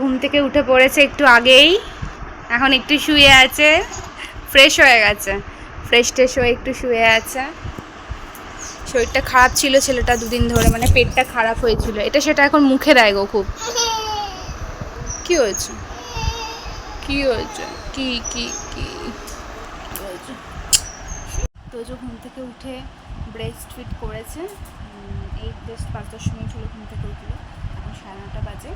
ঘুম থেকে উঠে পড়েছে একটু আগেই, এখন একটু শুয়ে আছে, ফ্রেশ হয়ে গেছে, ফ্রেশ ট্রেশ হয়ে একটু শুয়ে আছে। শরীরটা খারাপ ছিল ছেলেটা দুদিন ধরে, মানে পেটটা খারাপ হয়েছিল, এটা সেটা এখন মুখে দেয় গো খুব। কি হয়েছে কি হয়েছে কি কি কি হয়েছে? তোজো ঘুম থেকে উঠে ব্রেস্ট ফিট করেছে, এই জাস্ট 5-10 মিনিট হলো ঘুম থেকে উঠলো, এখন 9:30 বাজে।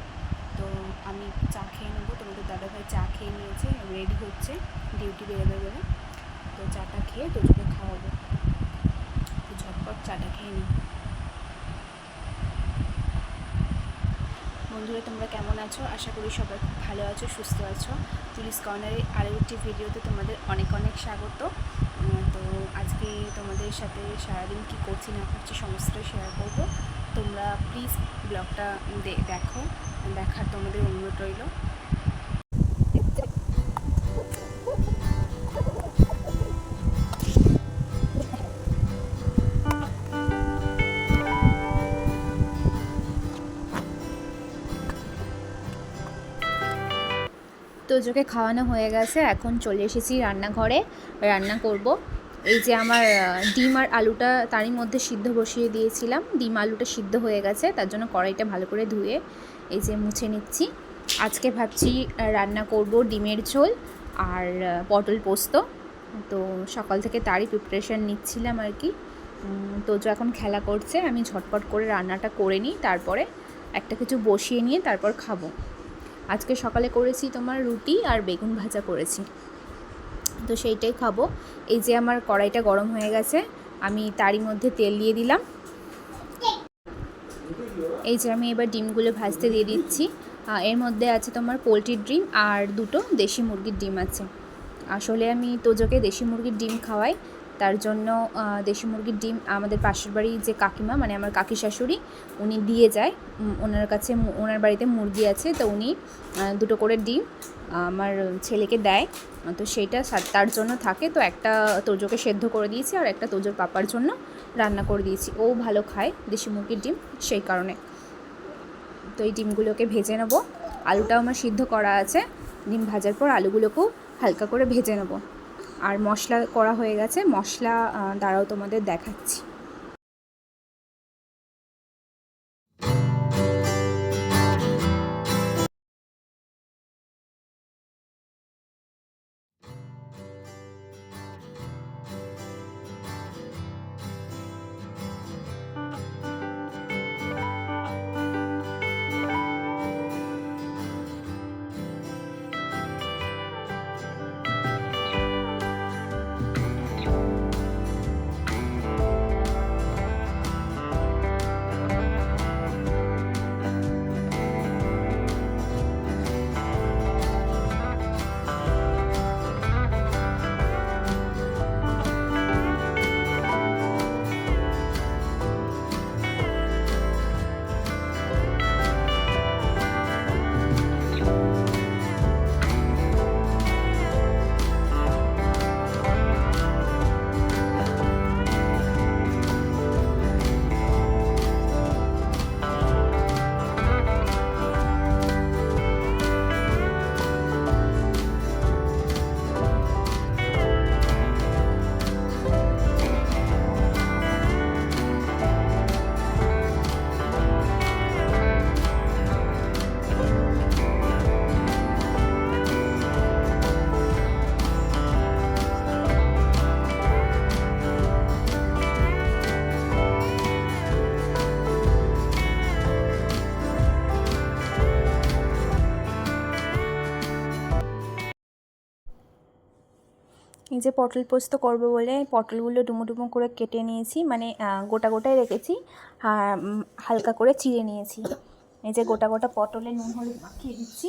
তো আমি চা খেয়ে নেবো, তোমাদের দাদাভাই চা খেয়ে নিয়েছে, রেডি হচ্ছে ডিউটি বেরোবে বলে। তো চাটা খেয়ে তোজোকে খাওয়াবো, তো ঝটপট চাটা খেয়ে নিই। বন্ধুরা তোমরা কেমন আছো? আশা করি সবাই খুব ভালো আছো, সুস্থ আছো। তুলিস কর্নারে আরও একটি ভিডিওতে তোমাদের অনেক অনেক স্বাগত। তো আজকে তোমাদের সাথে সারাদিন কী করছি না করছি সমস্তটাই শেয়ার করবো। তোমরা প্লিজ ব্লগটা দেখো, দেখার তোমাদের অনুরোধ রইল। তোজোকে খাওয়ানো হয়ে গেছে, এখন চলে এসেছি রান্নাঘরে, রান্না করব। এই যে আমার ডিম আর আলুটা তারই মধ্যে সিদ্ধ বসিয়ে দিয়েছিলাম, ডিম আলুটা সিদ্ধ হয়ে গেছে, তার জন্য কড়াইটা ভালো করে ধুয়ে এই যে মুছে নিচ্ছি। আজকে ভাবছি রান্না করব ডিমের ঝোল আর পটল পোস্ত। তো সকাল থেকে তারই প্রিপারেশান নিচ্ছিলাম আর কি। তোজো এখন খেলা করছে, আমি ঝটপট করে রান্নাটা করে নিই, তারপরে একটা কিছু বসিয়ে নিয়ে তারপর খাবো। আজকে সকালে করেছি তোমার রুটি আর বেগুন ভাজা করেছি, তো সেইটাই খাবো। এই যে আমার কড়াইটা গরম হয়ে গেছে, আমি তারই মধ্যে তেল দিয়ে দিলাম। এই যে আমি এবার ডিমগুলো ভাজতে দিয়ে দিচ্ছি। এর মধ্যে আছে তোমার পোলট্রির ডিম আর 2টো দেশি মুরগির ডিম আছে। আসলে আমি তোজোকে দেশি মুরগির ডিম খাওয়াই, তার জন্য দেশি মুরগির ডিম আমাদের পাশের বাড়ির যে কাকিমা, মানে আমার কাকি শাশুড়ি, উনি দিয়ে যায়। ওনার কাছে, ওনার বাড়িতে মুরগি আছে, তো উনি 2টো করে ডিম আমার ছেলেকে দেয়, তো সেইটা তার জন্য থাকে। তো একটা তোজোকে সেদ্ধ করে দিয়েছি আর একটা তোজোর পাপার জন্য রান্না করে দিয়েছি, ও ভালো খায় দেশি মুরগির ডিম, সেই কারণে। তো এই ডিমগুলোকে ভেজে নেব, আলুটাও আমার সিদ্ধ করা আছে, ডিম ভাজার পর আলুগুলোকেও হালকা করে ভেজে নেব। আর মশলা করা হয়ে গেছে, মশলা দ্বারাও তোমাদের দেখাচ্ছি। এই যে পটল পোস্ত করবো বলে পটলগুলো ডুমো ডুমো করে কেটে নিয়েছি, মানে গোটা গোটাই রেখেছি, হালকা করে চিড়ে নিয়েছি। এই যে গোটা গোটা পটলে নুন হলুদ মাখিয়ে দিচ্ছি,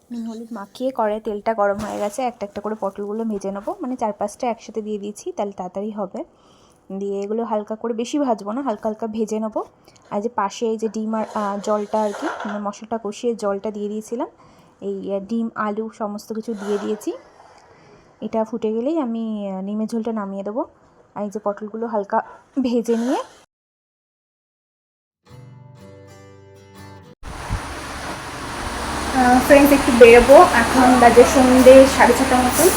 নুন হলুদ মাখিয়ে কড়াই তেলটা গরম হয়ে গেছে, একটা একটা করে পটলগুলো ভেজে নেবো, মানে 4-5টা একসাথে দিয়ে দিয়েছি, তাহলে তাড়াতাড়ি হবে। দিয়ে এগুলো হালকা করে, বেশি ভাজবো না, হালকা হালকা ভেজে নেবো। আর যে পাশে এই যে ডিম আর জলটা আর কি, মশলাটা কষিয়ে জলটা দিয়ে দিয়েছিলাম, এই ডিম আলু সমস্ত কিছু দিয়ে দিয়েছি। এটা ফুটে গেলেই আমি ডিমের ঝোলটা নামিয়ে দেবো। আর এই যে পটলগুলো হালকা ভেজে নিয়ে ফ্রেন্ডস একটু বেরোবো, এখন বাজে সন্ধ্যে 6:30 মতন।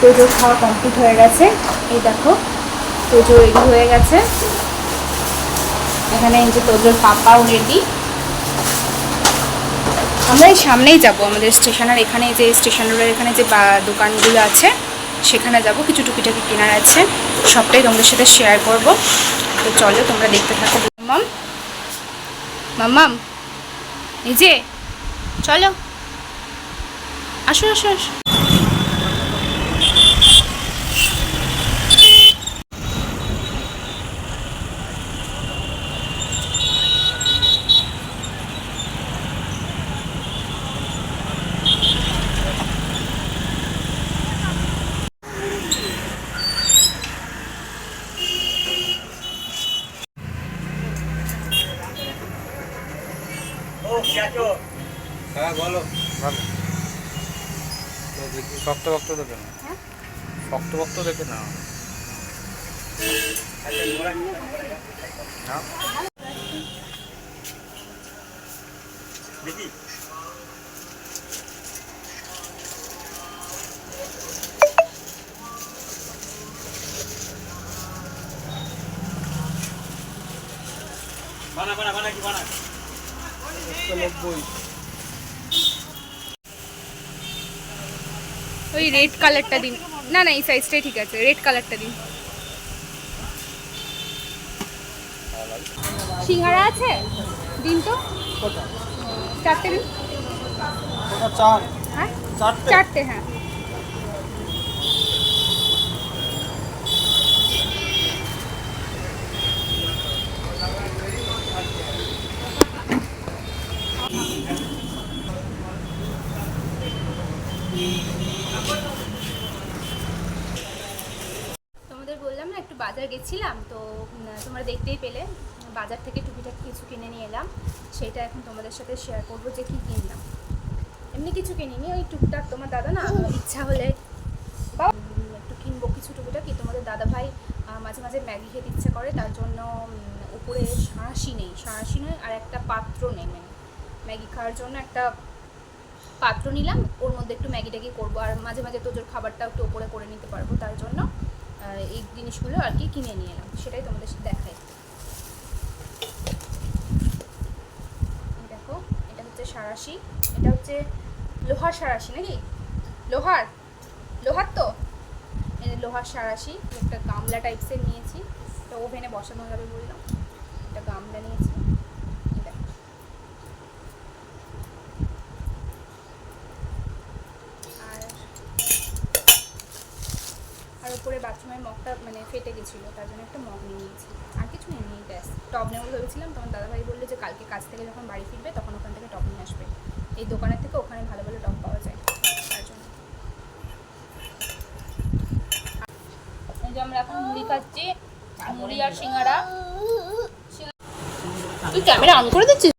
তোজো খাওয়া কমপ্লিট হয়ে গেছে, এই দেখো তোজো রেডি হয়ে গেছে। এখানে এই যে তোজোর পাপাও রেডি। আমরা এই সামনেই যাব আমাদের স্টেশনের, এখানে যে স্টেশন রোডের এখানে যে দোকানগুলো আছে সেখানে যাব, কিছু টুকিটাকি কেনার আছে, সবটাই তোমাদের সাথে শেয়ার করব। তো চলো তোমরা দেখতে থাকো। মাম্মাম মাম্মাম এই যে চলো, আসো আসো আসো। হ্যাঁ বলো, ভালো শক্ত ভক্ত দেখে না, শক্ত ভক্ত দেখে না। দেখি বানা বানা বানা কি বানা 90। ওই রেড কালারটা দিন, না না এই সাইজটাই ঠিক আছে, রেড কালারটা দিন। সিঙ্গারা আছে দিন তো, 4টে দিন। হ্যাঁ 4টে, হ্যাঁ। তোমাদের বললাম না একটু বাজার গেছিলাম, তো তোমরা দেখতেই পেলে বাজার থেকে টুকিটাকি কিছু কিনে নিয়ে এলাম, সেটা এখন তোমাদের সাথে শেয়ার করবো যে কী কিনলাম। এমনি কিছু কিনিনি, ওই টুকটাক তোমার দাদা না ইচ্ছা হলে বা একটু কিনবো কিছু টুকিটাকি। তোমাদের দাদা ভাই মাঝে মাঝে ম্যাগি খেতে ইচ্ছা করে, তার জন্য উপরে সাঁড়াশি নয় আর একটা পাত্র নেই, মানে ম্যাগি খাওয়ার জন্য একটা পাত্র নিলাম, ওর মধ্যে একটু ম্যাগি ট্যাগি করবো, আর মাঝে মাঝে তোজোর খাবারটা একটু ওপরে করে নিতে পারবো, তার জন্য এই জিনিসগুলো আর কি কিনে নিয়ে এলাম, সেটাই তোমাদের সাথে দেখাই। দেখো এটা হচ্ছে সাঁড়াশি, এটা হচ্ছে লোহার সাঁড়াশি নাকি, লোহার তো লোহার সাঁড়াশি। একটা গামলা টাইপসের নিয়েছি, এটা ওভেনে বসানো যাবে বললাম, একটা গামলা নিয়েছি। আর উপরে বাথরুমের মগটা মানে ফেটে গেছিলো, তার জন্য একটা মগ নিয়ে নিয়েছি, আর কিছু নেই। ব্যাস টব নেবো ভেবেছিলাম, তখন দাদাভাই বললো যে কালকে কাজ থেকে যখন বাড়ি ফিরবে তখন ওখান থেকে টব নিয়ে আসবে, এই দোকানের থেকে ওখানে ভালো ভালো টব পাওয়া যায়, তার জন্য। এই যে আমরা এখন মুড়ি খাচ্ছি, মুড়ি আর সিঙ্গারা। তুই ক্যামেরা অন করে দিচ্ছিস?